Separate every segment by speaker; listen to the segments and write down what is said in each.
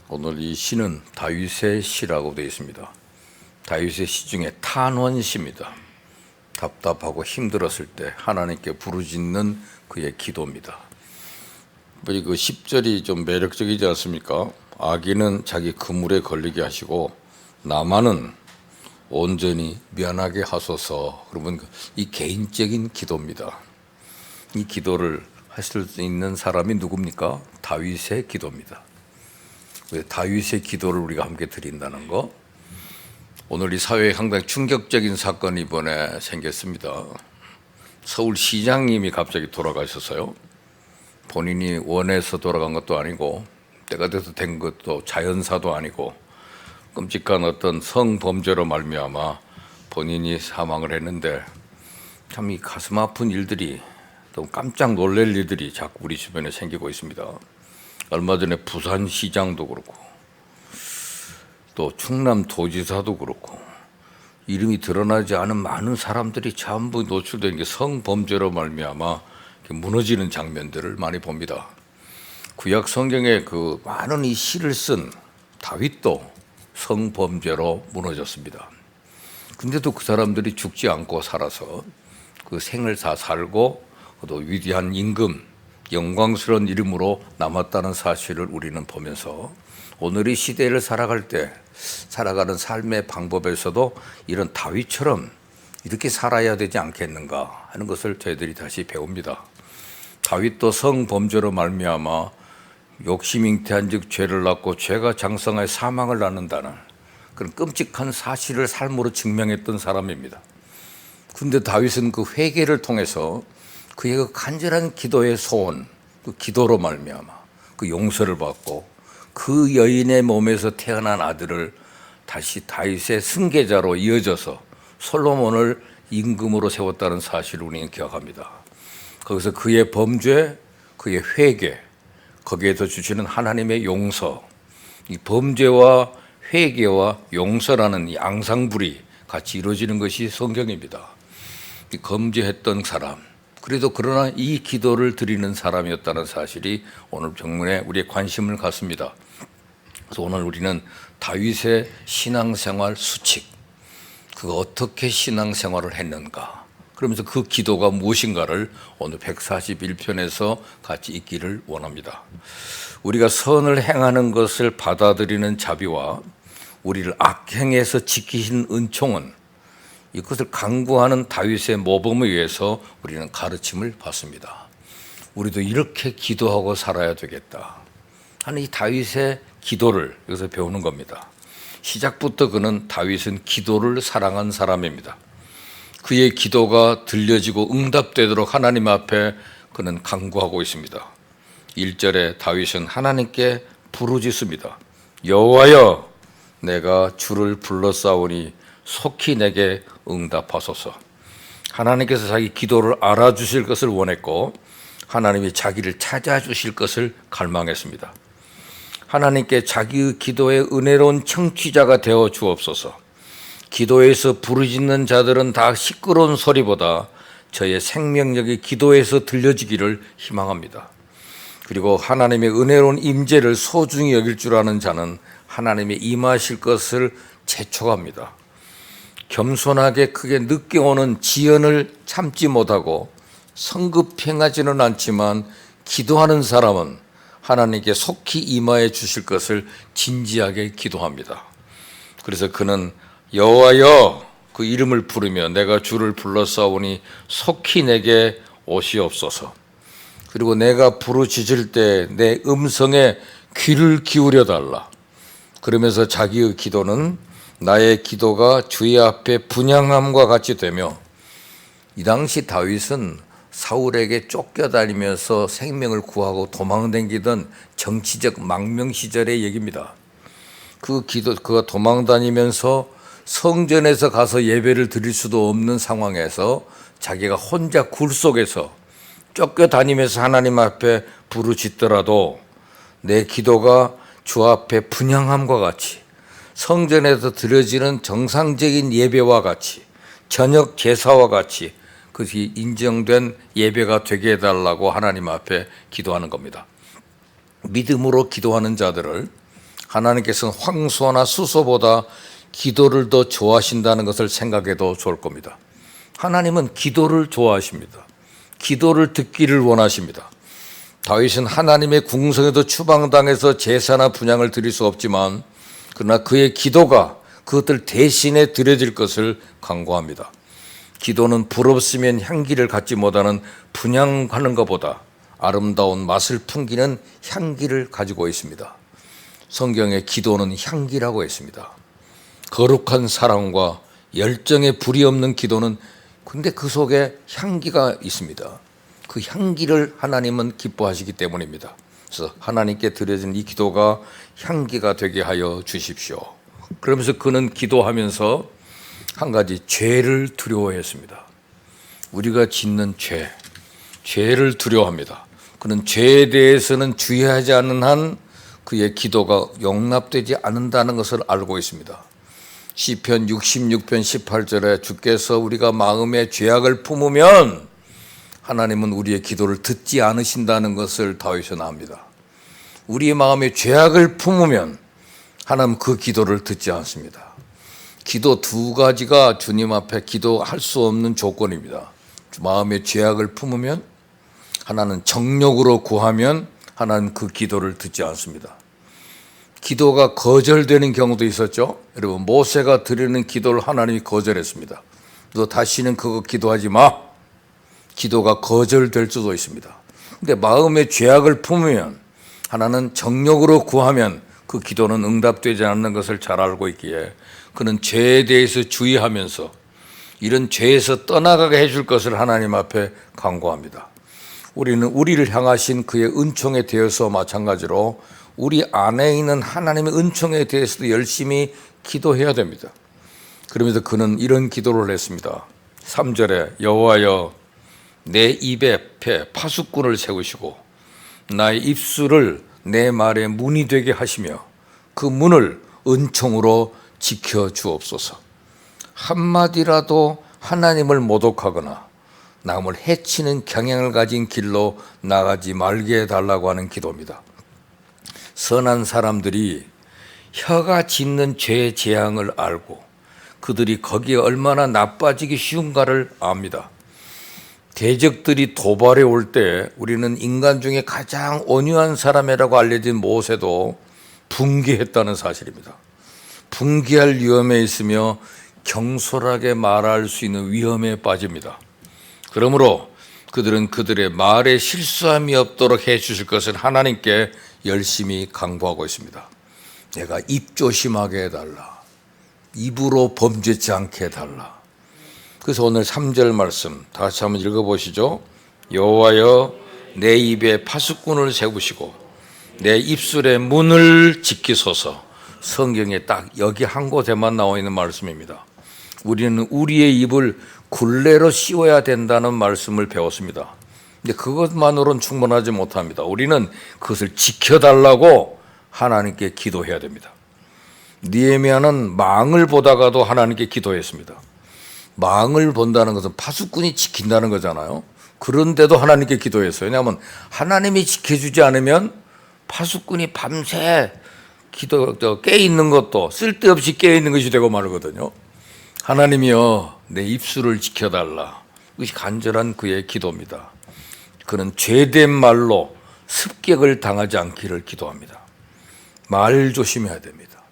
Speaker 1: 오늘 이 시는 다윗의 시라고 되어 있습니다. 다윗의 시 중에 탄원시입니다. 답답하고 힘들었을 때 하나님께 부르짖는 그의 기도입니다. 그 10절이 좀 매력적이지 않습니까? 악인은 자기 그물에 걸리게 하시고 나만은 온전히 면하게 하소서. 그러면 이 개인적인 기도입니다. 이 기도를 하실 수 있는 사람이 누굽니까? 다윗의 기도입니다. 다윗의 기도를 우리가 함께 드린다는 거, 오늘 이 사회에 상당히 충격적인 사건이 이번에 생겼습니다. 서울시장님이 갑자기 돌아가셨어요. 본인이 원해서 돌아간 것도 아니고 때가 돼서 된 것도 자연사도 아니고 끔찍한 어떤 성범죄로 말미암아 본인이 사망을 했는데, 참 이 가슴 아픈 일들이, 또 깜짝 놀랄 일들이 자꾸 우리 주변에 생기고 있습니다. 얼마 전에 부산시장도 그렇고 또 충남도지사도 그렇고 이름이 드러나지 않은 많은 사람들이 전부 노출된 게 성범죄로 말미암아 무너지는 장면들을 많이 봅니다. 구약 성경에 그 많은 이 시를 쓴 다윗도 성범죄로 무너졌습니다. 근데도 그 사람들이 죽지 않고 살아서 그 생을 다 살고 또 위대한 임금, 영광스러운 이름으로 남았다는 사실을 우리는 보면서 오늘 이 시대를 살아갈 때 살아가는 삶의 방법에서도 이런 다윗처럼 이렇게 살아야 되지 않겠는가 하는 것을 저희들이 다시 배웁니다. 다윗도 성범죄로 말미암아 욕심 잉태한 즉 죄를 낳고 죄가 장성하여 사망을 낳는다는 그런 끔찍한 사실을 삶으로 증명했던 사람입니다. 그런데 다윗은 그 회개를 통해서 그의 그 간절한 기도의 소원, 그 기도로 말미암아 그 용서를 받고 그 여인의 몸에서 태어난 아들을 다시 다윗의 승계자로 이어져서 솔로몬을 임금으로 세웠다는 사실을 우리는 기억합니다. 거기서 그의 범죄, 그의 회개, 거기에서 주시는 하나님의 용서, 이 범죄와 회개와 용서라는 이 앙상블이 같이 이루어지는 것이 성경입니다. 이 범죄했던 사람, 그래도 그러나 이 기도를 드리는 사람이었다는 사실이 오늘 본문에 우리의 관심을 갖습니다. 그래서 오늘 우리는 다윗의 신앙생활 수칙, 그가 어떻게 신앙생활을 했는가, 그러면서 그 기도가 무엇인가를 오늘 141편에서 같이 읽기를 원합니다. 우리가 선을 행하는 것을 받아들이는 자비와 우리를 악행에서 지키신 은총은 이것을 강구하는 다윗의 모범에 의해서 우리는 가르침을 받습니다. 우리도 이렇게 기도하고 살아야 되겠다 하는 이 다윗의 기도를 여기서 배우는 겁니다. 시작부터 그는 다윗은 기도를 사랑한 사람입니다. 그의 기도가 들려지고 응답되도록 하나님 앞에 그는 간구하고 있습니다. 1절에 다윗은 하나님께 부르짖습니다. 여호와여, 내가 주를 불러싸우니 속히 내게 응답하소서. 하나님께서 자기 기도를 알아주실 것을 원했고 하나님이 자기를 찾아주실 것을 갈망했습니다. 하나님께 자기의 기도의 은혜로운 청취자가 되어 주옵소서. 기도에서 부르짖는 자들은 다 시끄러운 소리보다 저의 생명력이 기도에서 들려지기를 희망합니다. 그리고 하나님의 은혜로운 임재를 소중히 여길 줄 아는 자는 하나님의 임하실 것을 재촉합니다. 겸손하게 크게 늦게 오는 지연을 참지 못하고 성급행하지는 않지만 기도하는 사람은 하나님께 속히 임하여 주실 것을 진지하게 기도합니다. 그래서 그는 여호와여, 그 이름을 부르며 내가 주를 불러싸우니 속히 내게 오시옵소서. 그리고 내가 부르짖을 때 내 음성에 귀를 기울여 달라. 그러면서 자기의 기도는 나의 기도가 주의 앞에 분향함과 같이 되며, 이 당시 다윗은 사울에게 쫓겨다니면서 생명을 구하고 도망다니던 정치적 망명 시절의 얘기입니다. 그가 도망다니면서 성전에서 가서 예배를 드릴 수도 없는 상황에서 자기가 혼자 굴 속에서 쫓겨다니면서 하나님 앞에 부르짖더라도 내 기도가 주 앞에 분향함과 같이 성전에서 드려지는 정상적인 예배와 같이 저녁 제사와 같이 그것이 인정된 예배가 되게 해달라고 하나님 앞에 기도하는 겁니다. 믿음으로 기도하는 자들을 하나님께서는 황소나 수소보다 기도를 더 좋아하신다는 것을 생각해도 좋을 겁니다. 하나님은 기도를 좋아하십니다. 기도를 듣기를 원하십니다. 다윗은 하나님의 궁성에도 추방당해서 제사나 분향을 드릴 수 없지만 그러나 그의 기도가 그것들 대신에 드려질 것을 간구합니다. 기도는 불없으면 향기를 갖지 못하는 분향하는 것보다 아름다운 맛을 풍기는 향기를 가지고 있습니다. 성경에 기도는 향기라고 했습니다. 거룩한 사랑과 열정에 불이 없는 기도는 근데 그 속에 향기가 있습니다. 그 향기를 하나님은 기뻐하시기 때문입니다. 그래서 하나님께 드려진 이 기도가 향기가 되게 하여 주십시오. 그러면서 그는 기도하면서 한 가지 죄를 두려워했습니다. 우리가 짓는 죄를 두려워합니다. 그는 죄에 대해서는 주의하지 않는 한 그의 기도가 용납되지 않는다는 것을 알고 있습니다. 시편 66편 18절에 주께서 우리가 마음에 죄악을 품으면 하나님은 우리의 기도를 듣지 않으신다는 것을 다윗은 압니다. 우리의 마음에 죄악을 품으면 하나님 그 기도를 듣지 않습니다. 기도 두 가지가 주님 앞에 기도할 수 없는 조건입니다. 마음에 죄악을 품으면 하나는 정욕으로 구하면 하나는 그 기도를 듣지 않습니다. 기도가 거절되는 경우도 있었죠. 여러분 모세가 드리는 기도를 하나님이 거절했습니다. 너 다시는 그거 기도하지 마. 기도가 거절될 수도 있습니다. 근데 마음에 죄악을 품으면 하나는 정욕으로 구하면 그 기도는 응답되지 않는 것을 잘 알고 있기에 그는 죄에 대해서 주의하면서 이런 죄에서 떠나가게 해줄 것을 하나님 앞에 간구합니다. 우리는 우리를 향하신 그의 은총에 대해서 마찬가지로 우리 안에 있는 하나님의 은총에 대해서도 열심히 기도해야 됩니다. 그러면서 그는 이런 기도를 했습니다. 3절에 여호와여 내 입에 파수꾼을 세우시고 나의 입술을 내 말의 문이 되게 하시며 그 문을 은총으로 지켜 주옵소서. 한마디라도 하나님을 모독하거나 남을 해치는 경향을 가진 길로 나가지 말게 해달라고 하는 기도입니다. 선한 사람들이 혀가 짓는 죄의 재앙을 알고 그들이 거기에 얼마나 나빠지기 쉬운가를 압니다. 대적들이 도발해 올 때 우리는 인간 중에 가장 온유한 사람이라고 알려진 모세도 분개했다는 사실입니다. 분개할 위험에 있으며 경솔하게 말할 수 있는 위험에 빠집니다. 그러므로 그들은 그들의 말에 실수함이 없도록 해 주실 것을 하나님께 열심히 간구하고 있습니다. 내가 입 조심하게 해달라. 입으로 범죄치 않게 해달라. 그래서 오늘 3절 말씀 다시 한번 읽어보시죠. 여호와여 내 입에 파수꾼을 세우시고 내 입술의 문을 지키소서. 성경에 딱 여기 한 곳에만 나와 있는 말씀입니다. 우리는 우리의 입을 굴레로 씌워야 된다는 말씀을 배웠습니다. 근데 그것만으로는 충분하지 못합니다. 우리는 그것을 지켜달라고 하나님께 기도해야 됩니다. 느헤미야는 망을 보다가도 하나님께 기도했습니다. 망을 본다는 것은 파수꾼이 지킨다는 거잖아요. 그런데도 하나님께 기도했어요. 왜냐하면 하나님이 지켜주지 않으면 파수꾼이 밤새 깨 있는 것도 쓸데없이 깨 있는 것이 되고 말거든요. 하나님이여 내 입술을 지켜달라. 이것이 간절한 그의 기도입니다. 그는 죄된 말로 습격을 당하지 않기를 기도합니다. 말 조심해야 됩니다.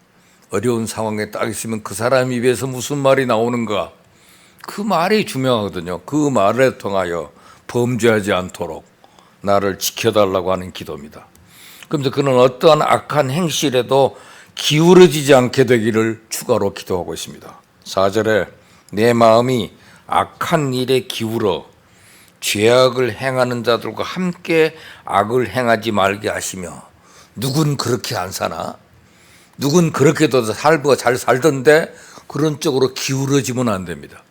Speaker 1: 어려운 상황에 딱 있으면 그 사람 입에서 무슨 말이 나오는가, 그 말이 중요하거든요. 그 말에 통하여 범죄하지 않도록 나를 지켜달라고 하는 기도입니다. 그런데 그는 어떠한 악한 행실에도 기울어지지 않게 되기를 추가로 기도하고 있습니다. 4절에 내 마음이 악한 일에 기울어 죄악을 행하는 자들과 함께 악을 행하지 말게 하시며. 누군 그렇게 안 사나? 누군 그렇게도 살고 잘 살던데 그런 쪽으로 기울어지면 안 됩니다.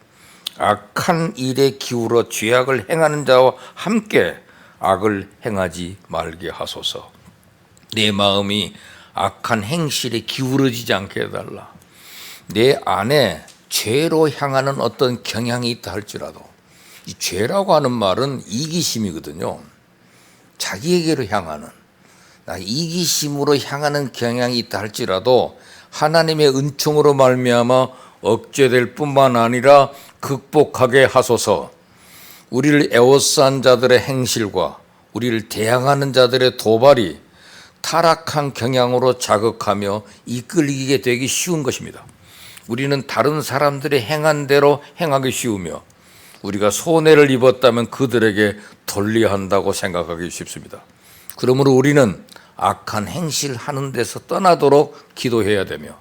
Speaker 1: 악한 일에 기울어 죄악을 행하는 자와 함께 악을 행하지 말게 하소서. 내 마음이 악한 행실에 기울어지지 않게 해달라. 내 안에 죄로 향하는 어떤 경향이 있다 할지라도, 이 죄라고 하는 말은 이기심이거든요. 자기에게로 향하는, 이기심으로 향하는 경향이 있다 할지라도 하나님의 은총으로 말미암아 억제될 뿐만 아니라 극복하게 하소서. 우리를 애워싼 자들의 행실과 우리를 대항하는 자들의 도발이 타락한 경향으로 자극하며 이끌리게 되기 쉬운 것입니다. 우리는 다른 사람들이 행한 대로 행하기 쉬우며 우리가 손해를 입었다면 그들에게 돌려야 한다고 생각하기 쉽습니다. 그러므로 우리는 악한 행실하는 데서 떠나도록 기도해야 되며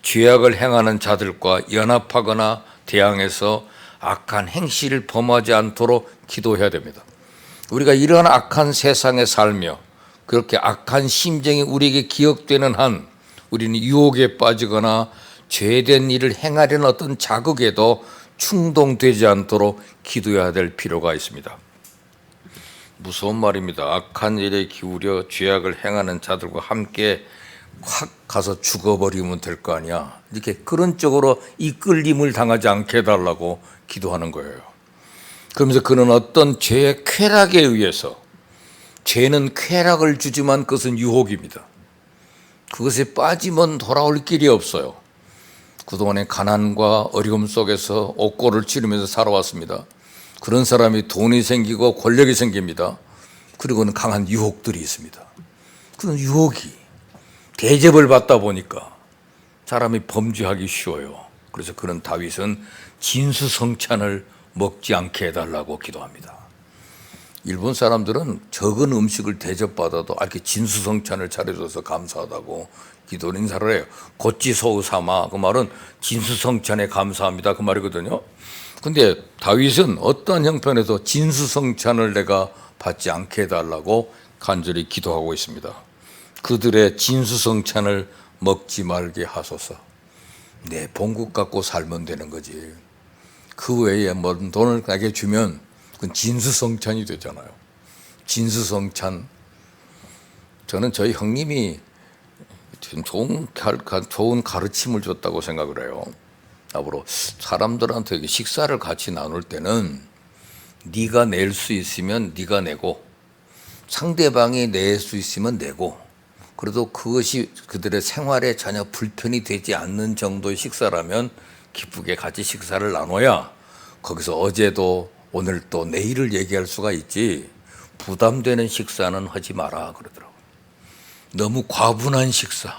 Speaker 1: 죄악을 행하는 자들과 연합하거나 대항해서 악한 행실을 범하지 않도록 기도해야 됩니다. 우리가 이러한 악한 세상에 살며 그렇게 악한 심정이 우리에게 기억되는 한 우리는 유혹에 빠지거나 죄된 일을 행하려는 어떤 자극에도 충동되지 않도록 기도해야 될 필요가 있습니다. 무서운 말입니다. 악한 일에 기울여 죄악을 행하는 자들과 함께 확 가서 죽어버리면 될 거 아니야. 이렇게 그런 쪽으로 이끌림을 당하지 않게 해달라고 기도하는 거예요. 그러면서 그는 어떤 죄의 쾌락에 의해서, 죄는 쾌락을 주지만 그것은 유혹입니다. 그것에 빠지면 돌아올 길이 없어요. 그동안의 가난과 어려움 속에서 옥고를 치르면서 살아왔습니다. 그런 사람이 돈이 생기고 권력이 생깁니다. 그리고는 강한 유혹들이 있습니다. 그런 유혹이 대접을 받다 보니까 사람이 범죄하기 쉬워요. 그래서 그런 다윗은 진수성찬을 먹지 않게 해달라고 기도합니다. 일본 사람들은 적은 음식을 대접받아도 이렇게 진수성찬을 차려줘서 감사하다고 기도를 인사를 해요. 고찌소우 사마, 그 말은 진수성찬에 감사합니다, 그 말이거든요. 근데 다윗은 어떠한 형편에서 진수성찬을 내가 받지 않게 해달라고 간절히 기도하고 있습니다. 그들의 진수성찬을 먹지 말게 하소서. 내 봉국 갖고 살면 되는 거지. 그 외에 뭔 돈을 나에게 주면 그건 진수성찬이 되잖아요. 진수성찬. 저는 저희 형님이 좋은 가르침을 줬다고 생각을 해요. 앞으로 사람들한테 식사를 같이 나눌 때는 네가 낼 수 있으면 네가 내고 상대방이 낼 수 있으면 내고, 그래도 그것이 그들의 생활에 전혀 불편이 되지 않는 정도의 식사라면 기쁘게 같이 식사를 나눠야 거기서 어제도 오늘 또 내일을 얘기할 수가 있지, 부담되는 식사는 하지 마라 그러더라고요. 너무 과분한 식사,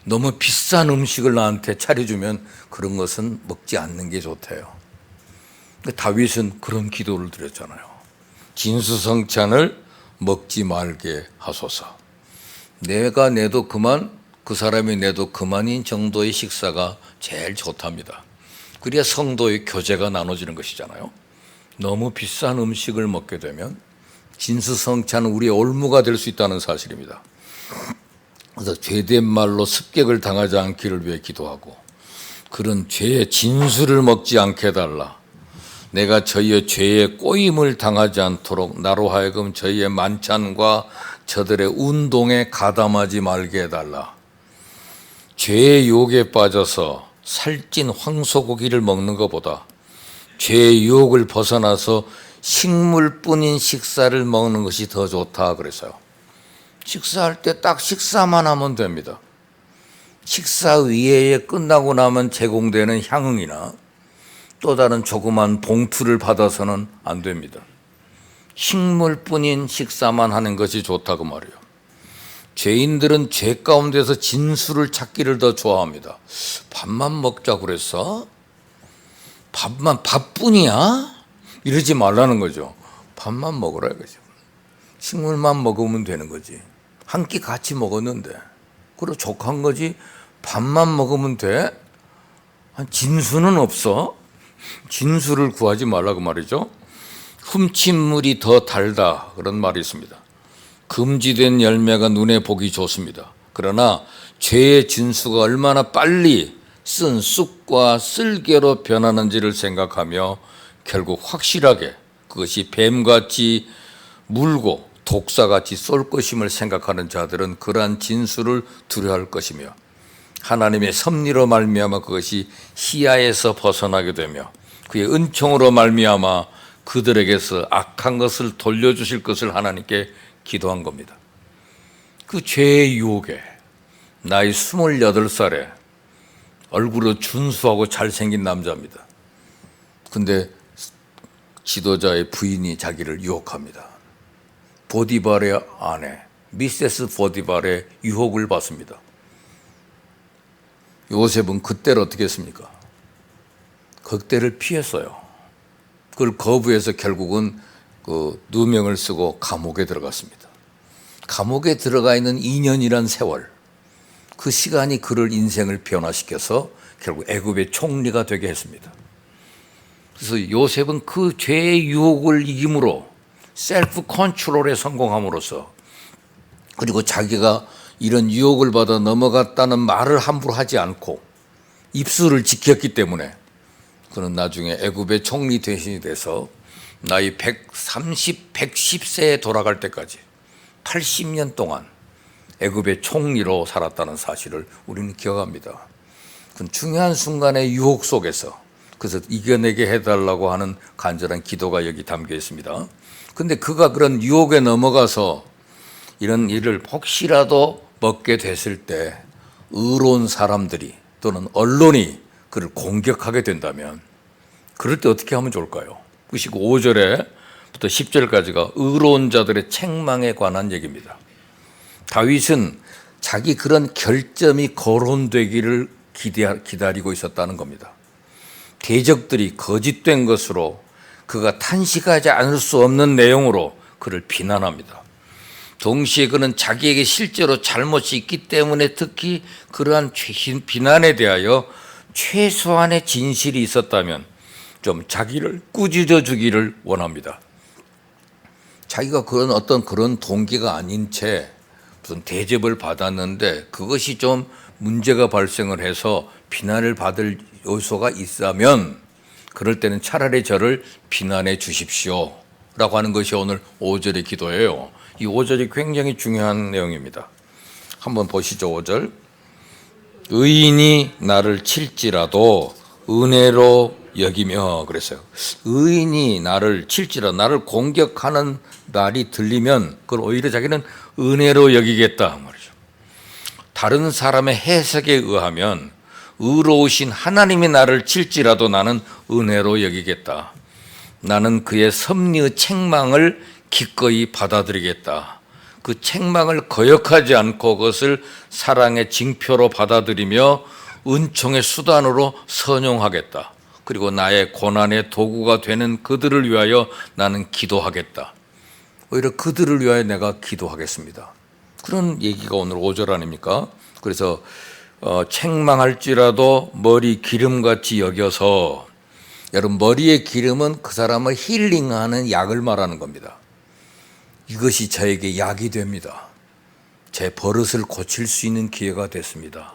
Speaker 1: 너무 비싼 음식을 나한테 차려주면 그런 것은 먹지 않는 게 좋대요. 다윗은 그런 기도를 드렸잖아요. 진수성찬을 먹지 말게 하소서. 내가 내도 그만, 그 사람이 내도 그만인 정도의 식사가 제일 좋답니다. 그래야 성도의 교제가 나눠지는 것이잖아요. 너무 비싼 음식을 먹게 되면 진수성찬은 우리의 올무가 될 수 있다는 사실입니다. 그래서 죄된 말로 습격을 당하지 않기를 위해 기도하고, 그런 죄의 진수를 먹지 않게 해달라. 내가 저희의 죄에 꼬임을 당하지 않도록 나로 하여금 저희의 만찬과 저들의 운동에 가담하지 말게 해달라. 죄의 유혹에 빠져서 살찐 황소고기를 먹는 것보다 죄의 유혹을 벗어나서 식물뿐인 식사를 먹는 것이 더 좋다 그래서요. 식사할 때 딱 식사만 하면 됩니다. 식사 위에 끝나고 나면 제공되는 향응이나 또 다른 조그만 봉투를 받아서는 안 됩니다. 식물뿐인 식사만 하는 것이 좋다고 말이에요. 죄인들은 죄 가운데서 진수를 찾기를 더 좋아합니다. 밥만 먹자 그랬어? 밥뿐이야? 이러지 말라는 거죠. 밥만 먹으라 이거죠. 식물만 먹으면 되는 거지. 한 끼 같이 먹었는데, 그리고 족한 거지. 밥만 먹으면 돼? 진수는 없어? 진수를 구하지 말라고 말이죠. 훔친 물이 더 달다 그런 말이 있습니다. 금지된 열매가 눈에 보기 좋습니다. 그러나 죄의 진수가 얼마나 빨리 쓴 쑥과 쓸개로 변하는지를 생각하며 결국 확실하게 그것이 뱀같이 물고 독사같이 쏠 것임을 생각하는 자들은 그러한 진수를 두려워할 것이며, 하나님의 섭리로 말미암아 그것이 시야에서 벗어나게 되며 그의 은총으로 말미암아 그들에게서 악한 것을 돌려주실 것을 하나님께 기도한 겁니다. 그 죄의 유혹에 나이 28살에 얼굴은 준수하고 잘생긴 남자입니다. 근데 지도자의 부인이 자기를 유혹합니다. 보디발의 아내 미세스 보디발의 유혹을 받습니다. 요셉은 그때를 어떻게 했습니까? 그때를 피했어요. 그걸 거부해서 결국은 그 누명을 쓰고 감옥에 들어갔습니다. 감옥에 들어가 있는 2년이란 세월, 그 시간이 그를 인생을 변화시켜서 결국 애굽의 총리가 되게 했습니다. 그래서 요셉은 그 죄의 유혹을 이김으로 셀프 컨트롤에 성공함으로써, 그리고 자기가 이런 유혹을 받아 넘어갔다는 말을 함부로 하지 않고 입술을 지켰기 때문에 그는 나중에 애굽의 총리 대신이 돼서 나이 110세에 돌아갈 때까지 80년 동안 애굽의 총리로 살았다는 사실을 우리는 기억합니다. 그 중요한 순간의 유혹 속에서 그래서 이겨내게 해달라고 하는 간절한 기도가 여기 담겨 있습니다. 근데 그가 그런 유혹에 넘어가서 이런 일을 혹시라도 먹게 됐을 때 의로운 사람들이 또는 언론이 그를 공격하게 된다면 그럴 때 어떻게 하면 좋을까요? 그것이 5절에부터 10절까지가 의로운 자들의 책망에 관한 얘기입니다. 다윗은 자기 그런 결점이 거론되기를 기다리고 있었다는 겁니다. 대적들이 거짓된 것으로 그가 탄식하지 않을 수 없는 내용으로 그를 비난합니다. 동시에 그는 자기에게 실제로 잘못이 있기 때문에 특히 그러한 비난에 대하여 최소한의 진실이 있었다면 좀 자기를 꾸짖어 주기를 원합니다. 자기가 그런 동기가 아닌 채 무슨 대접을 받았는데 그것이 좀 문제가 발생을 해서 비난을 받을 요소가 있다면 그럴 때는 차라리 저를 비난해 주십시오 라고 하는 것이 오늘 5절의 기도예요. 이 5절이 굉장히 중요한 내용입니다. 한번 보시죠. 5절. 의인이 나를 칠지라도 은혜로 여기며, 그랬어요. 의인이 나를 칠지라도, 나를 공격하는 말이 들리면 그걸 오히려 자기는 은혜로 여기겠다 말이죠. 다른 사람의 해석에 의하면 의로우신 하나님이 나를 칠지라도 나는 은혜로 여기겠다. 나는 그의 섭리의 책망을 기꺼이 받아들이겠다. 그 책망을 거역하지 않고 그것을 사랑의 징표로 받아들이며 은총의 수단으로 선용하겠다. 그리고 나의 고난의 도구가 되는 그들을 위하여 나는 기도하겠다. 오히려 그들을 위하여 내가 기도하겠습니다. 그런 얘기가 오늘 5절 아닙니까? 그래서 책망할지라도 머리 기름같이 여겨서, 여러분 머리의 기름은 그 사람을 힐링하는 약을 말하는 겁니다. 이것이 저에게 약이 됩니다. 제 버릇을 고칠 수 있는 기회가 됐습니다.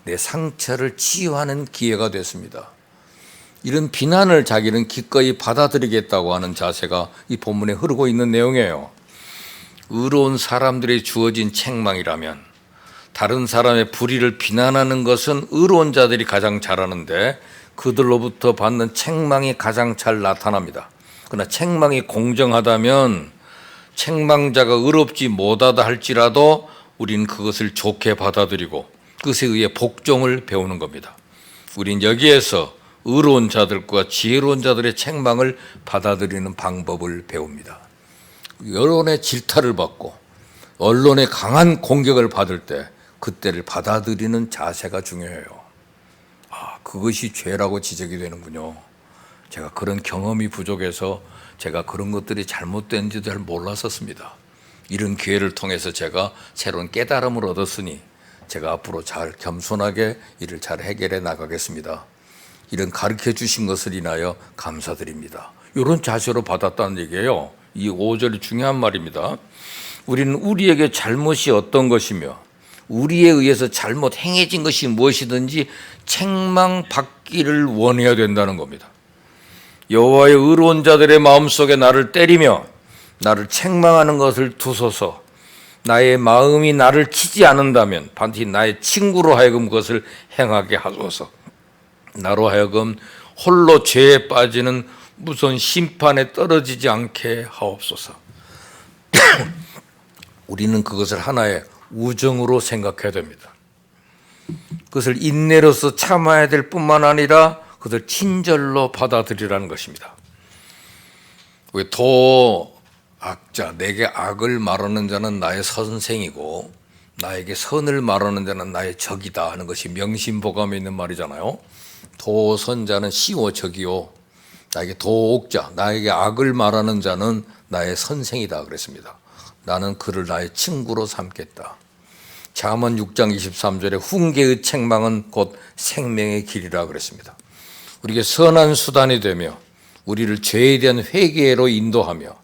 Speaker 1: 내 상처를 치유하는 기회가 됐습니다. 이런 비난을 자기는 기꺼이 받아들이겠다고 하는 자세가 이 본문에 흐르고 있는 내용이에요. 의로운 사람들이 주어진 책망이라면 다른 사람의 불의를 비난하는 것은 의로운 자들이 가장 잘하는데 그들로부터 받는 책망이 가장 잘 나타납니다. 그러나 책망이 공정하다면 책망자가 의롭지 못하다 할지라도 우리는 그것을 좋게 받아들이고 그것에 의해 복종을 배우는 겁니다. 우린 여기에서 의로운 자들과 지혜로운 자들의 책망을 받아들이는 방법을 배웁니다. 여론의 질타를 받고 언론의 강한 공격을 받을 때 그때를 받아들이는 자세가 중요해요. 그것이 죄라고 지적이 되는군요. 제가 그런 경험이 부족해서 제가 그런 것들이 잘못된지도 잘 몰랐었습니다. 이런 기회를 통해서 제가 새로운 깨달음을 얻었으니 제가 앞으로 잘 겸손하게 일을 잘 해결해 나가겠습니다. 이런 가르쳐 주신 것을 인하여 감사드립니다. 이런 자세로 받았다는 얘기예요. 이 5절이 중요한 말입니다. 우리는 우리에게 잘못이 어떤 것이며 우리에 의해서 잘못 행해진 것이 무엇이든지 책망받기를 원해야 된다는 겁니다. 여호와의 의로운 자들의 마음속에 나를 때리며 나를 책망하는 것을 두소서. 나의 마음이 나를 치지 않는다면 반드시 나의 친구로 하여금 그것을 행하게 하소서. 나로 하여금 홀로 죄에 빠지는 무서운 심판에 떨어지지 않게 하옵소서. 우리는 그것을 하나의 우정으로 생각해야 됩니다. 그것을 인내로서 참아야 될 뿐만 아니라 그것을 친절로 받아들이라는 것입니다. 도악자, 내게 악을 말하는 자는 나의 선생이고 나에게 선을 말하는 자는 나의 적이다 하는 것이 명심보감에 있는 말이잖아요. 도선자는 시오 적이요, 나에게 도옥자, 나에게 악을 말하는 자는 나의 선생이다 그랬습니다. 나는 그를 나의 친구로 삼겠다. 잠언 6장 23절에 훈계의 책망은 곧 생명의 길이라 그랬습니다. 우리에게 선한 수단이 되며 우리를 죄에 대한 회개로 인도하며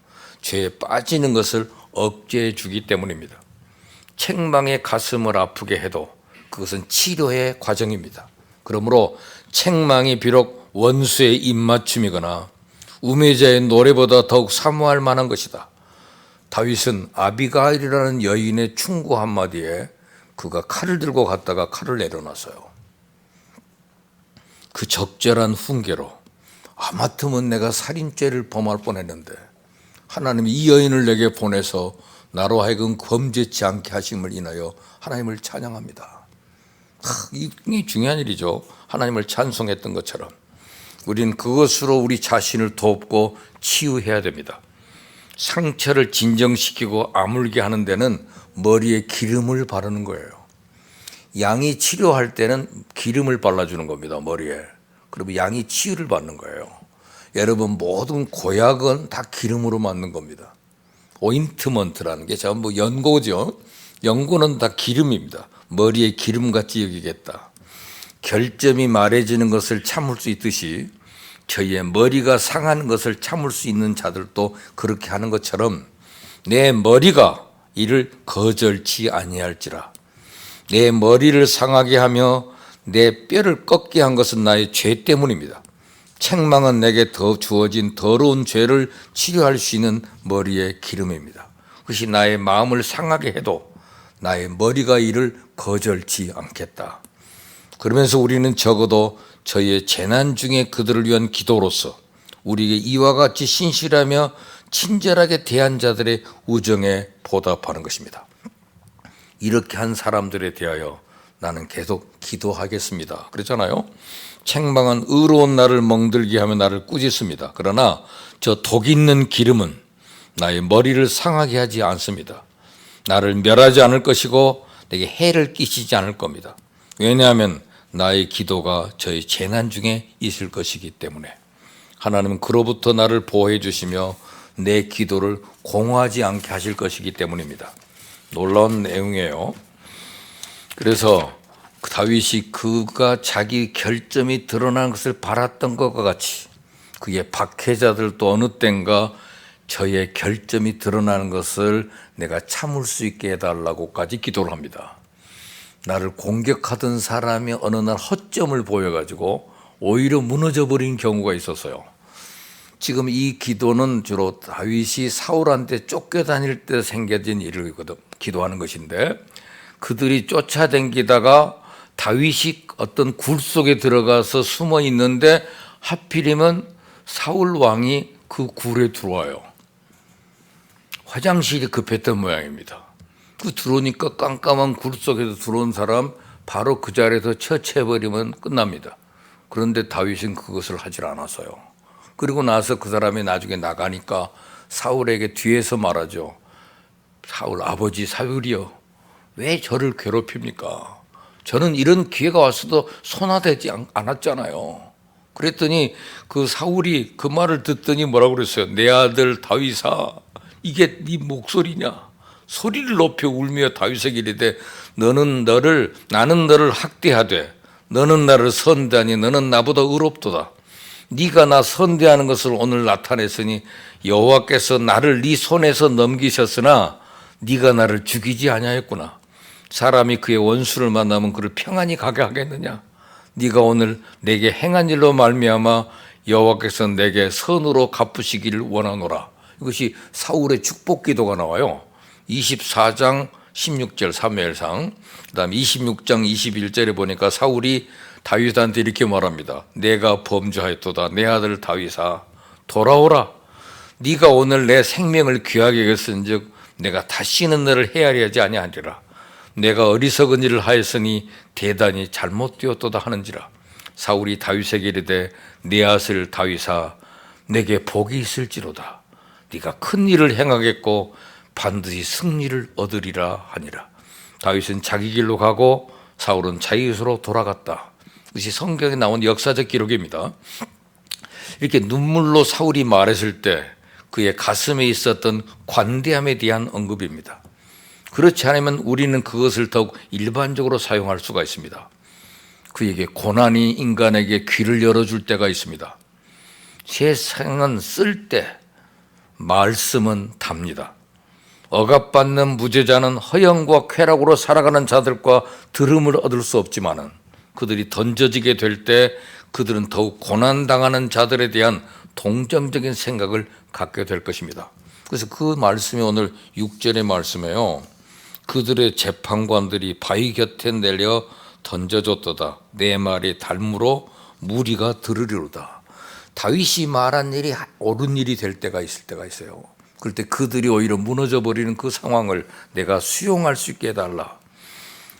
Speaker 1: 죄에 빠지는 것을 억제해 주기 때문입니다. 책망의 가슴을 아프게 해도 그것은 치료의 과정입니다. 그러므로 책망이 비록 원수의 입맞춤이거나 우매자의 노래보다 더욱 사모할 만한 것이다. 다윗은 아비가일이라는 여인의 충고 한마디에 그가 칼을 들고 갔다가 칼을 내려놨어요. 그 적절한 훈계로 하마터면 내가 살인죄를 범할 뻔했는데 하나님이 이 여인을 내게 보내서 나로 하여금 범죄치 않게 하심을 인하여 하나님을 찬양합니다. 이게 중요한 일이죠. 하나님을 찬송했던 것처럼 우리는 그것으로 우리 자신을 돕고 치유해야 됩니다. 상처를 진정시키고 아물게 하는 데는 머리에 기름을 바르는 거예요. 양이 치료할 때는 기름을 발라주는 겁니다, 머리에. 그러면 양이 치유를 받는 거예요. 여러분, 모든 고약은 다 기름으로 만든 겁니다. 오인트먼트라는 게 전부 연고죠. 연고는 다 기름입니다. 머리에 기름같이 여기겠다. 결점이 말해지는 것을 참을 수 있듯이 저희의 머리가 상하는 것을 참을 수 있는 자들도 그렇게 하는 것처럼 내 머리가 이를 거절치 아니할지라. 내 머리를 상하게 하며 내 뼈를 꺾게 한 것은 나의 죄 때문입니다. 책망은 내게 더 주어진 더러운 죄를 치료할 수 있는 머리의 기름입니다. 그것이 나의 마음을 상하게 해도 나의 머리가 이를 거절치 않겠다. 그러면서 우리는 적어도 저희의 재난 중에 그들을 위한 기도로서 우리에게 이와 같이 신실하며 친절하게 대한 자들의 우정에 보답하는 것입니다. 이렇게 한 사람들에 대하여 나는 계속 기도하겠습니다. 그랬잖아요. 책망은 의로운 나를 멍들게 하며 나를 꾸짖습니다. 그러나 저 독 있는 기름은 나의 머리를 상하게 하지 않습니다. 나를 멸하지 않을 것이고 내게 해를 끼치지 않을 겁니다. 왜냐하면 나의 기도가 저의 재난 중에 있을 것이기 때문에 하나님은 그로부터 나를 보호해 주시며 내 기도를 공허하지 않게 하실 것이기 때문입니다. 놀라운 내용이에요. 그래서 다윗이 그가 자기 결점이 드러난 것을 바랐던 것과 같이 그의 박해자들도 어느 땐가 저의 결점이 드러나는 것을 내가 참을 수 있게 해달라고까지 기도를 합니다. 나를 공격하던 사람이 어느 날 허점을 보여가지고 오히려 무너져버린 경우가 있었어요. 지금 이 기도는 주로 다윗이 사울한테 쫓겨다닐 때 생겨진 일을 기도하는 것인데 그들이 쫓아다니다가 다윗이 어떤 굴 속에 들어가서 숨어 있는데 하필이면 사울 왕이 그 굴에 들어와요. 화장실이 급했던 모양입니다. 그 들어오니까 깜깜한 굴 속에서 들어온 사람 바로 그 자리에서 처치해버리면 끝납니다. 그런데 다윗은 그것을 하질 않았어요. 그리고 나서 그 사람이 나중에 나가니까 사울에게 뒤에서 말하죠. 사울 아버지 사울이요, 왜 저를 괴롭힙니까? 저는 이런 기회가 왔어도 손아대지 않았잖아요. 그랬더니 그 사울이 그 말을 듣더니 뭐라고 그랬어요? 내 아들 다윗아, 이게 네 목소리냐? 소리를 높여 울며 다윗에게 이르되 나는 너를 학대하되 너는 나를 선대하니 너는 나보다 의롭도다. 네가 나 선대하는 것을 오늘 나타냈으니 여호와께서 나를 네 손에서 넘기셨으나 네가 나를 죽이지 아니하였구나. 사람이 그의 원수를 만나면 그를 평안히 가게 하겠느냐? 네가 오늘 내게 행한 일로 말미암아 여호와께서 내게 선으로 갚으시기를 원하노라. 이것이 사울의 축복 기도가 나와요. 24장 16절 사무엘상, 그다음 26장 21절에 보니까 사울이 다윗한테 이렇게 말합니다. 내가 범죄하였도다. 내 아들 다윗아, 돌아오라. 네가 오늘 내 생명을 귀하게 여겼은즉 내가 다시는 너를 헤아리지 아니하리라. 내가 어리석은 일을 하였으니 대단히 잘못되었도다 하는지라. 사울이 다윗에게 이르되 내 아들 다윗아 내게 복이 있을지로다. 네가 큰 일을 행하겠고 반드시 승리를 얻으리라 하니라. 다윗은 자기 길로 가고 사울은 자기 곳으로 돌아갔다. 이것이 성경에 나온 역사적 기록입니다. 이렇게 눈물로 사울이 말했을 때 그의 가슴에 있었던 관대함에 대한 언급입니다. 그렇지 않으면 우리는 그것을 더욱 일반적으로 사용할 수가 있습니다. 그에게 고난이 인간에게 귀를 열어줄 때가 있습니다. 세상은 쓸 때, 말씀은 답니다. 억압받는 무죄자는 허영과 쾌락으로 살아가는 자들과 들음을 얻을 수 없지만은 그들이 던져지게 될 때 그들은 더욱 고난당하는 자들에 대한 동정적인 생각을 갖게 될 것입니다. 그래서 그 말씀이 오늘 6절의 말씀이에요. 그들의 재판관들이 바위 곁에 내려 던져줬도다. 내 말이 달무로 무리가 들으리로다. 다윗이 말한 일이 옳은 일이 될 때가 있을 때가 있어요. 그럴 때 그들이 오히려 무너져 버리는 그 상황을 내가 수용할 수 있게 해달라.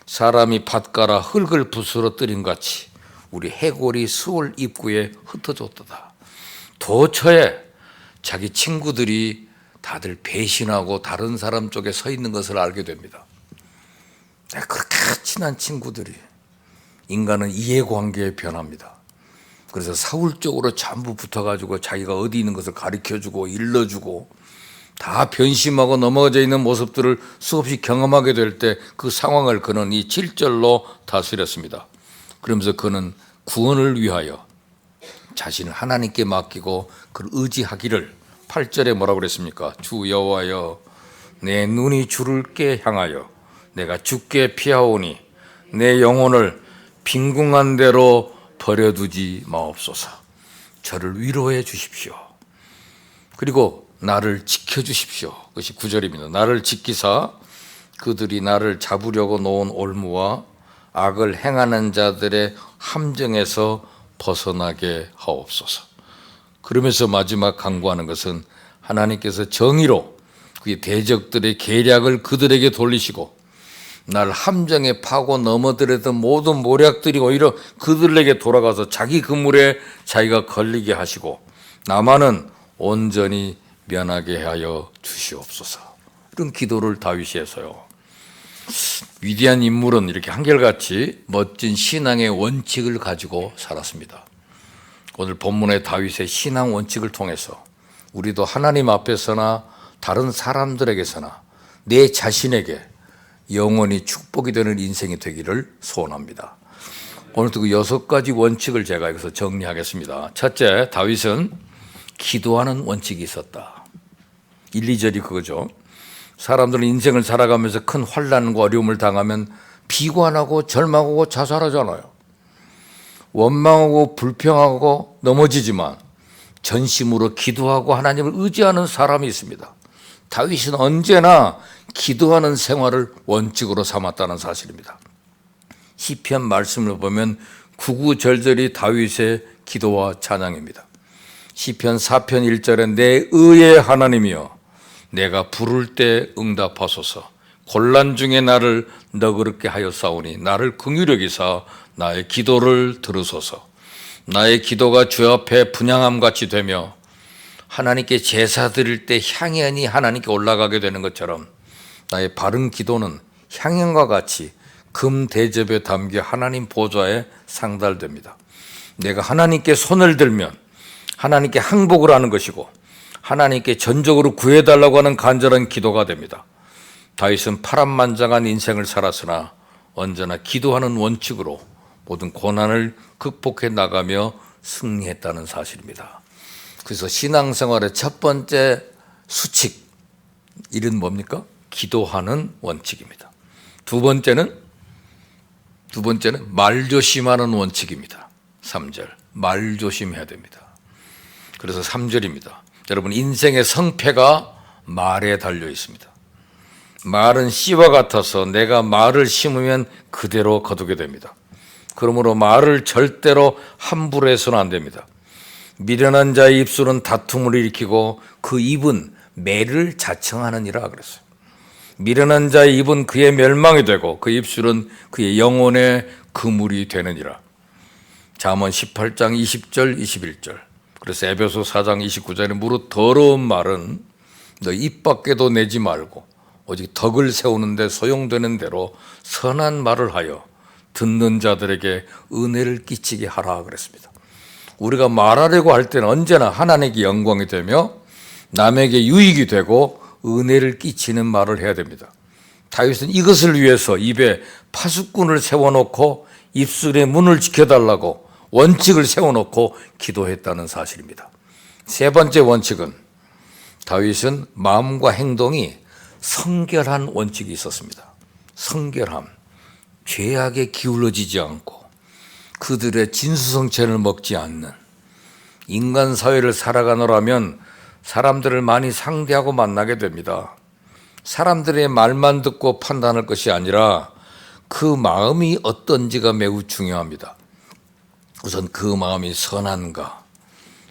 Speaker 1: 사람이 밭가라 흙을 부스러뜨린 같이 우리 해골이 수월 입구에 흩어졌도다. 도처에 자기 친구들이 다들 배신하고 다른 사람 쪽에 서 있는 것을 알게 됩니다. 그렇게 친한 친구들이 인간은 이해관계에 변합니다. 그래서 사울 쪽으로 전부 붙어가지고 자기가 어디 있는 것을 가르쳐주고 일러주고 다 변심하고 넘어져 있는 모습들을 수없이 경험하게 될 때 그 상황을 그는 이 7절로 다스렸습니다. 그러면서 그는 구원을 위하여 자신을 하나님께 맡기고 그를 의지하기를 8절에 뭐라고 그랬습니까? 주 여호와여 내 눈이 주를 향하여 내가 주께 피하오니 내 영혼을 빈궁한 대로 버려두지 마옵소서. 저를 위로해 주십시오. 그리고 나를 지켜주십시오. 그것이 9절입니다. 나를 지키사 그들이 나를 잡으려고 놓은 올무와 악을 행하는 자들의 함정에서 벗어나게 하옵소서. 그러면서 마지막 강구하는 것은 하나님께서 정의로 그의 대적들의 계략을 그들에게 돌리시고 날 함정에 파고 넘어들었던 모든 모략들이 오히려 그들에게 돌아가서 자기 그물에 자기가 걸리게 하시고 나만은 온전히 면하게 하여 주시옵소서. 이런 기도를 다윗이 해서요. 위대한 인물은 이렇게 한결같이 멋진 신앙의 원칙을 가지고 살았습니다. 오늘 본문의 다윗의 신앙 원칙을 통해서 우리도 하나님 앞에서나 다른 사람들에게서나 내 자신에게 영원히 축복이 되는 인생이 되기를 소원합니다. 오늘도 그 6가지 원칙을 제가 여기서 정리하겠습니다. 첫째, 다윗은 기도하는 원칙이 있었다. 1, 2절이 그거죠. 사람들은 인생을 살아가면서 큰 환난과 어려움을 당하면 비관하고 절망하고 자살하잖아요. 원망하고 불평하고 넘어지지만 전심으로 기도하고 하나님을 의지하는 사람이 있습니다. 다윗은 언제나 기도하는 생활을 원칙으로 삼았다는 사실입니다. 시편 말씀을 보면 구구절절이 다윗의 기도와 찬양입니다. 시편 4편 1절에 내 의의 하나님이여 내가 부를 때 응답하소서. 곤란 중에 나를 너그럽게 하였사오니 나를 긍휼히 여기사 나의 기도를 들으소서. 나의 기도가 주 앞에 분향함같이 되며 하나님께 제사 드릴 때 향연이 하나님께 올라가게 되는 것처럼 나의 바른 기도는 향연과 같이 금 대접에 담겨 하나님 보좌에 상달됩니다. 내가 하나님께 손을 들면 하나님께 항복을 하는 것이고 하나님께 전적으로 구해달라고 하는 간절한 기도가 됩니다. 다윗은 파란만장한 인생을 살았으나 언제나 기도하는 원칙으로 모든 고난을 극복해 나가며 승리했다는 사실입니다. 그래서 신앙생활의 첫 번째 수칙, 이는 뭡니까? 기도하는 원칙입니다. 두 번째는 말조심하는 원칙입니다. 3절, 말조심해야 됩니다. 그래서 3절입니다. 여러분, 인생의 성패가 말에 달려 있습니다. 말은 씨와 같아서 내가 말을 심으면 그대로 거두게 됩니다. 그러므로 말을 절대로 함부로 해서는 안 됩니다. 미련한 자의 입술은 다툼을 일으키고 그 입은 매를 자청하느니라 그랬어요. 미련한 자의 입은 그의 멸망이 되고 그 입술은 그의 영혼의 그물이 되느니라. 잠언 18장 20절 21절. 그래서 에베소 4장 29절에 무릇 더러운 말은 너 입 밖에도 내지 말고 오직 덕을 세우는데 소용되는 대로 선한 말을 하여 듣는 자들에게 은혜를 끼치게 하라 그랬습니다. 우리가 말하려고 할 때는 언제나 하나님께 영광이 되며 남에게 유익이 되고 은혜를 끼치는 말을 해야 됩니다. 다윗은 이것을 위해서 입에 파수꾼을 세워놓고 입술의 문을 지켜달라고 원칙을 세워놓고 기도했다는 사실입니다. 세 번째 원칙은 다윗은 마음과 행동이 성결한 원칙이 있었습니다. 성결함, 죄악에 기울어지지 않고 그들의 진수성찬을 먹지 않는 인간 사회를 살아가노라면 사람들을 많이 상대하고 만나게 됩니다. 사람들의 말만 듣고 판단할 것이 아니라 그 마음이 어떤지가 매우 중요합니다. 우선 그 마음이 선한가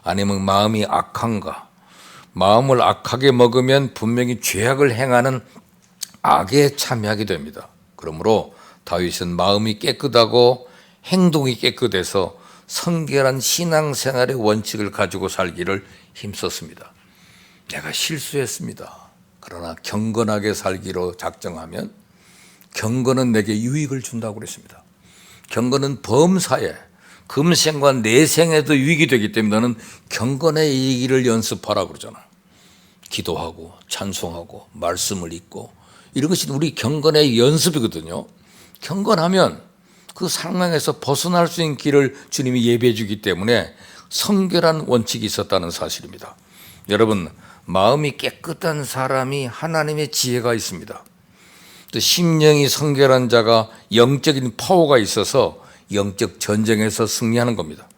Speaker 1: 아니면 마음이 악한가. 마음을 악하게 먹으면 분명히 죄악을 행하는 악에 참여하게 됩니다. 그러므로 다윗은 마음이 깨끗하고 행동이 깨끗해서 성결한 신앙생활의 원칙을 가지고 살기를 힘썼습니다. 내가 실수했습니다. 그러나 경건하게 살기로 작정하면 경건은 내게 유익을 준다고 그랬습니다. 경건은 범사에 금생과 내생에도 유익이 되기 때문에 너는 경건의 얘기를 연습하라 그러잖아요. 기도하고 찬송하고 말씀을 읽고 이런 것이 우리 경건의 연습이거든요. 경건하면 그 상황에서 벗어날 수 있는 길을 주님이 예배해 주기 때문에 성결한 원칙이 있었다는 사실입니다. 여러분, 마음이 깨끗한 사람이 하나님의 지혜가 있습니다. 또 심령이 성결한 자가 영적인 파워가 있어서 영적 전쟁에서 승리하는 겁니다.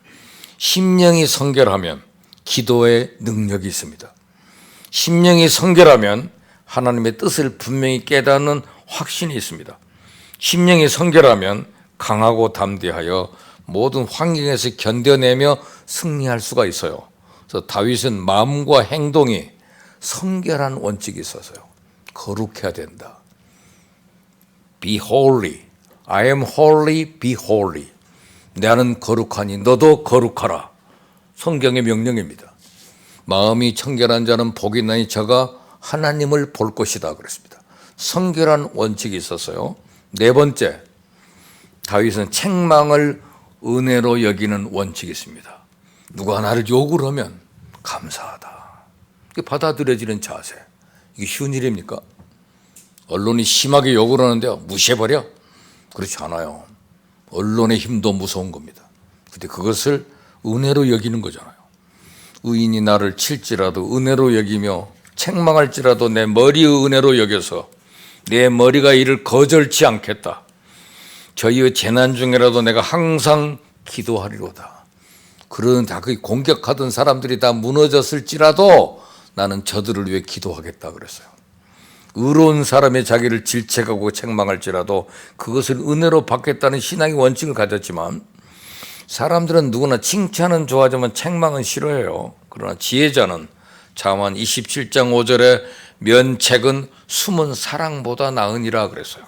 Speaker 1: 심령이 성결하면 기도의 능력이 있습니다. 심령이 성결하면 하나님의 뜻을 분명히 깨닫는 확신이 있습니다. 심령이 성결하면 강하고 담대하여 모든 환경에서 견뎌내며 승리할 수가 있어요. 그래서 다윗은 마음과 행동이 성결한 원칙이 있어서요. 거룩해야 된다. Be holy. I am holy, be holy. 나는 거룩하니 너도 거룩하라. 성경의 명령입니다. 마음이 청결한 자는 복이 있나니 저가 하나님을 볼 것이다 그랬습니다. 성결한 원칙이 있어서요. 네 번째, 다윗은 책망을 은혜로 여기는 원칙이 있습니다. 누가 나를 욕을 하면 감사하다. 이게 받아들여지는 자세. 이게 쉬운 일입니까? 언론이 심하게 욕을 하는데 무시해버려? 그렇지 않아요. 언론의 힘도 무서운 겁니다. 근데 그것을 은혜로 여기는 거잖아요. 의인이 나를 칠지라도 은혜로 여기며 책망할지라도 내 머리의 은혜로 여겨서 내 머리가 이를 거절치 않겠다. 저희의 재난 중에라도 내가 항상 기도하리로다. 그런 다 그 공격하던 사람들이 다 무너졌을지라도 나는 저들을 위해 기도하겠다 그랬어요. 의로운 사람의 자기를 질책하고 책망할지라도 그것을 은혜로 받겠다는 신앙의 원칙을 가졌지만 사람들은 누구나 칭찬은 좋아하지만 책망은 싫어해요. 그러나 지혜자는 잠언 27장 5절에 면책은 숨은 사랑보다 나으니라 그랬어요.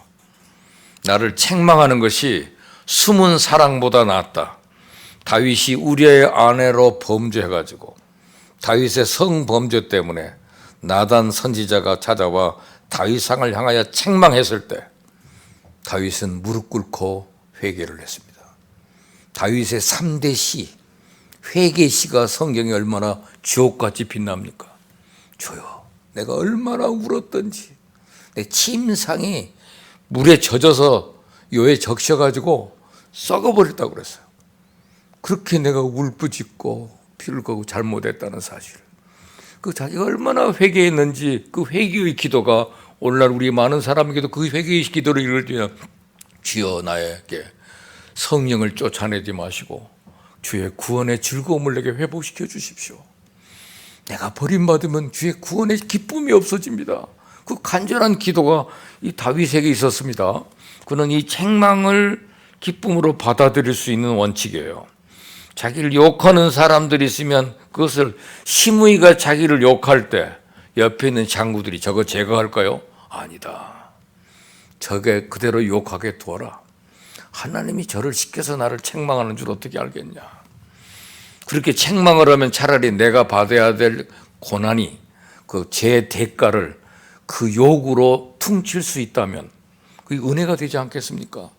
Speaker 1: 나를 책망하는 것이 숨은 사랑보다 낫다. 다윗이 우리아의 아내로 범죄해가지고 다윗의 성범죄 때문에 나단 선지자가 찾아와 다윗상을 향하여 책망했을 때 다윗은 무릎 꿇고 회개를 했습니다. 다윗의 3대 시, 회개 시가 성경에 얼마나 주옥같이 빛납니까? 주여, 내가 얼마나 울었던지 내 침상이 물에 젖어서 요에 적셔가지고 썩어버렸다고 그랬어요. 그렇게 내가 울부짖고 피를 거고 잘못했다는 사실을. 그 자기가 얼마나 회개했는지 그 회개의 기도가 오늘날 우리 많은 사람에게도 그 회개의 기도를 이룰 때 주여 나에게 성령을 쫓아내지 마시고 주의 구원의 즐거움을 내게 회복시켜 주십시오. 내가 버림받으면 주의 구원의 기쁨이 없어집니다. 그 간절한 기도가 이 다윗에게 있었습니다. 그는 이 책망을 기쁨으로 받아들일 수 있는 원칙이에요. 자기를 욕하는 사람들이 있으면 그것을 시므이가 자기를 욕할 때 옆에 있는 장구들이 저거 제거할까요? 아니다. 저게 그대로 욕하게 두어라. 하나님이 저를 시켜서 나를 책망하는 줄 어떻게 알겠냐. 그렇게 책망을 하면 차라리 내가 받아야 될 고난이 그 제 대가를 그 욕으로 퉁칠 수 있다면 그게 은혜가 되지 않겠습니까?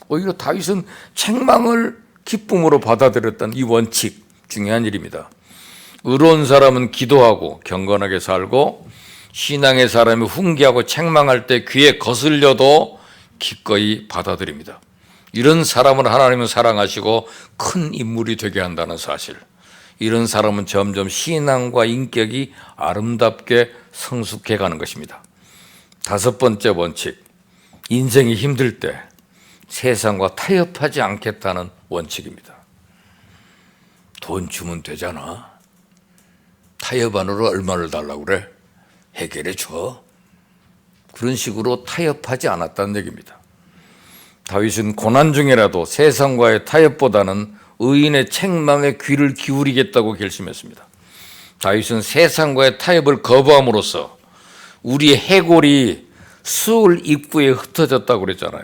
Speaker 1: 오히려 다윗은 책망을 기쁨으로 받아들였다는 이 원칙, 중요한 일입니다. 의로운 사람은 기도하고 경건하게 살고 신앙의 사람이 훈계하고 책망할 때 귀에 거슬려도 기꺼이 받아들입니다. 이런 사람을 하나님은 사랑하시고 큰 인물이 되게 한다는 사실, 이런 사람은 점점 신앙과 인격이 아름답게 성숙해 가는 것입니다. 다섯 번째 원칙, 인생이 힘들 때 세상과 타협하지 않겠다는 원칙입니다. 돈 주면 되잖아. 타협 안으로 얼마를 달라고 그래? 해결해 줘. 그런 식으로 타협하지 않았다는 얘기입니다. 다윗은 고난 중이라도 세상과의 타협보다는 의인의 책망에 귀를 기울이겠다고 결심했습니다. 다윗은 세상과의 타협을 거부함으로써 우리의 해골이 수울 입구에 흩어졌다고 그랬잖아요.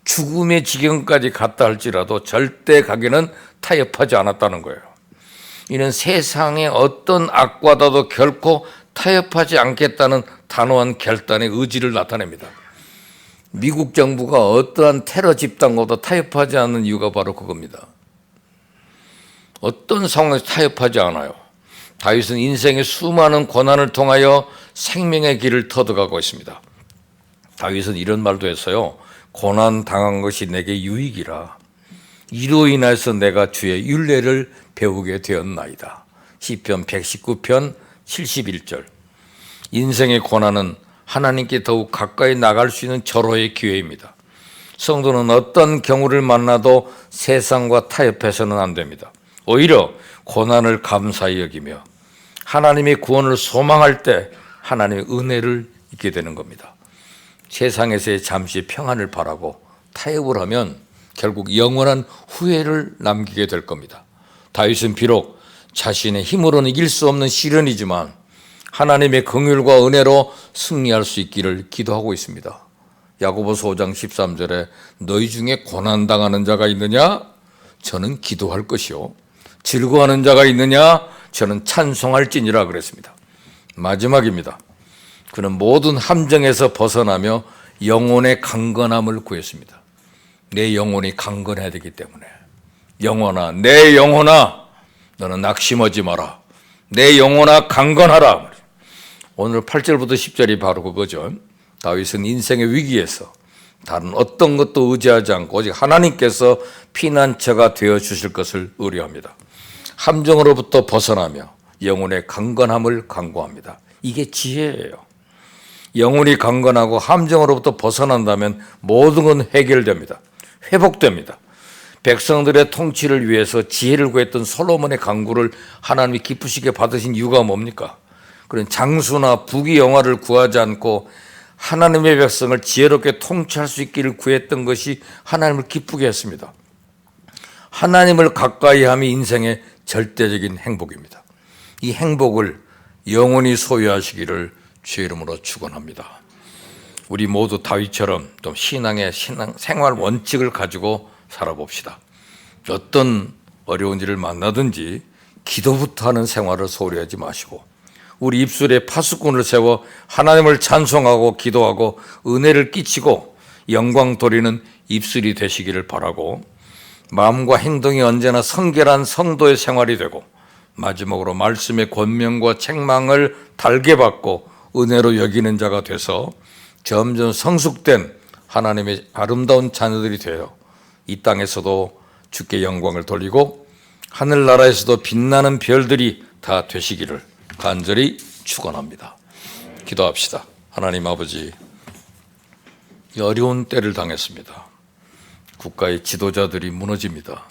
Speaker 1: 죽음의 지경까지 갔다 할지라도 절대 가게는 타협하지 않았다는 거예요. 이는 세상의 어떤 악과도 결코 타협하지 않겠다는 단호한 결단의 의지를 나타냅니다. 미국 정부가 어떠한 테러 집단과도 타협하지 않는 이유가 바로 그겁니다. 어떤 상황에서 타협하지 않아요. 다윗은 인생의 수많은 고난을 통하여 생명의 길을 터득하고 있습니다. 다윗은 이런 말도 했어요. 고난 당한 것이 내게 유익이라. 이로 인해서 내가 주의 율례를 배우게 되었나이다. 시편 119편 71절. 인생의 고난은 하나님께 더욱 가까이 나갈 수 있는 절호의 기회입니다. 성도는 어떤 경우를 만나도 세상과 타협해서는 안 됩니다. 오히려 고난을 감사히 여기며 하나님의 구원을 소망할 때 하나님의 은혜를 잊게 되는 겁니다. 세상에서의 잠시 평안을 바라고 타협을 하면 결국 영원한 후회를 남기게 될 겁니다. 다윗은 비록 자신의 힘으로는 이길 수 없는 시련이지만 하나님의 긍휼과 은혜로 승리할 수 있기를 기도하고 있습니다. 야고보서 5장 13절에 너희 중에 고난당하는 자가 있느냐? 저는 기도할 것이요. 즐거워하는 자가 있느냐? 저는 찬송할지니라 그랬습니다. 마지막입니다. 그는 모든 함정에서 벗어나며 영혼의 강건함을 구했습니다. 내 영혼이 강건해야 되기 때문에 영혼아, 내 영혼아 너는 낙심하지 마라. 내 영혼아 강건하라. 오늘 8절부터 10절이 바로 그거죠. 다윗은 인생의 위기에서 다른 어떤 것도 의지하지 않고 오직 하나님께서 피난처가 되어주실 것을 의뢰합니다. 함정으로부터 벗어나며 영혼의 강건함을 강구합니다. 이게 지혜예요. 영혼이 강건하고 함정으로부터 벗어난다면 모든 건 해결됩니다. 회복됩니다. 백성들의 통치를 위해서 지혜를 구했던 솔로몬의 강구를 하나님이 기쁘시게 받으신 이유가 뭡니까? 그런 장수나 부귀영화를 구하지 않고 하나님의 백성을 지혜롭게 통치할 수 있기를 구했던 것이 하나님을 기쁘게 했습니다. 하나님을 가까이 함이 인생의 절대적인 행복입니다. 이 행복을 영원히 소유하시기를 주의 이름으로 축원합니다. 우리 모두 다윗처럼 좀 신앙의 생활 원칙을 가지고 살아봅시다. 어떤 어려운 일을 만나든지 기도부터 하는 생활을 소홀히 하지 마시고 우리 입술에 파수꾼을 세워 하나님을 찬송하고 기도하고 은혜를 끼치고 영광 돌리는 입술이 되시기를 바라고 마음과 행동이 언제나 성결한 성도의 생활이 되고 마지막으로 말씀의 권면과 책망을 달게 받고 은혜로 여기는 자가 돼서 점점 성숙된 하나님의 아름다운 자녀들이 되어 이 땅에서도 주께 영광을 돌리고 하늘나라에서도 빛나는 별들이 다 되시기를 간절히 축원합니다. 기도합시다. 하나님 아버지, 어려운 때를 당했습니다. 국가의 지도자들이 무너집니다.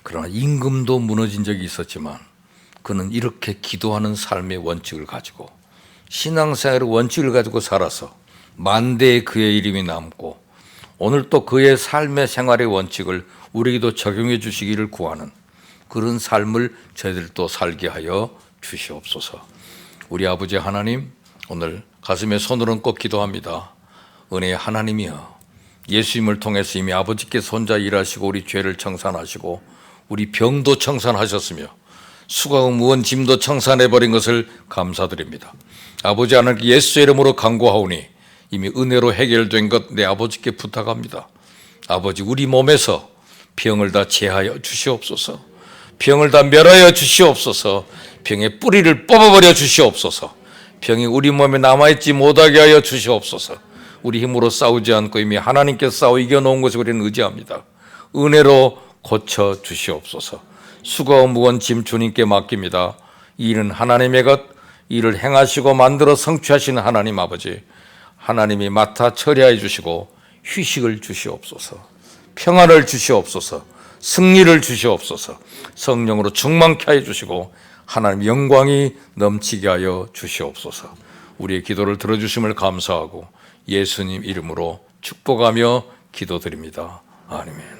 Speaker 1: 그러나 임금도 무너진 적이 있었지만 그는 이렇게 기도하는 삶의 원칙을 가지고 신앙생활의 원칙을 가지고 살아서 만대의 그의 이름이 남고 오늘 또 그의 삶의 생활의 원칙을 우리에게도 적용해 주시기를 구하는 그런 삶을 저희들도 살게 하여 주시옵소서. 우리 아버지 하나님, 오늘 가슴에 손을 얹고 기도합니다. 은혜의 하나님이여, 예수님을 통해서 이미 아버지께서 혼자 일하시고 우리 죄를 청산하시고 우리 병도 청산하셨으며 수고하고 무거운 짐도 청산해버린 것을 감사드립니다. 아버지 하나님께 예수의 이름으로 간구하오니 이미 은혜로 해결된 것 내 아버지께 부탁합니다. 아버지, 우리 몸에서 병을 다 제하여 주시옵소서. 병을 다 멸하여 주시옵소서. 병의 뿌리를 뽑아버려 주시옵소서. 병이 우리 몸에 남아있지 못하게 하여 주시옵소서. 우리 힘으로 싸우지 않고 이미 하나님께서 싸워 이겨놓은 것을 우리는 의지합니다. 은혜로 고쳐 주시옵소서. 수고와 무거운 짐 주님께 맡깁니다. 이 일은 하나님의 것, 이를 행하시고 만들어 성취하시는 하나님 아버지, 하나님이 맡아 처리하여 주시고 휴식을 주시옵소서. 평안을 주시옵소서. 승리를 주시옵소서. 성령으로 충만케 하여 주시고 하나님 영광이 넘치게 하여 주시옵소서. 우리의 기도를 들어주심을 감사하고 예수님 이름으로 축복하며 기도드립니다. 아멘.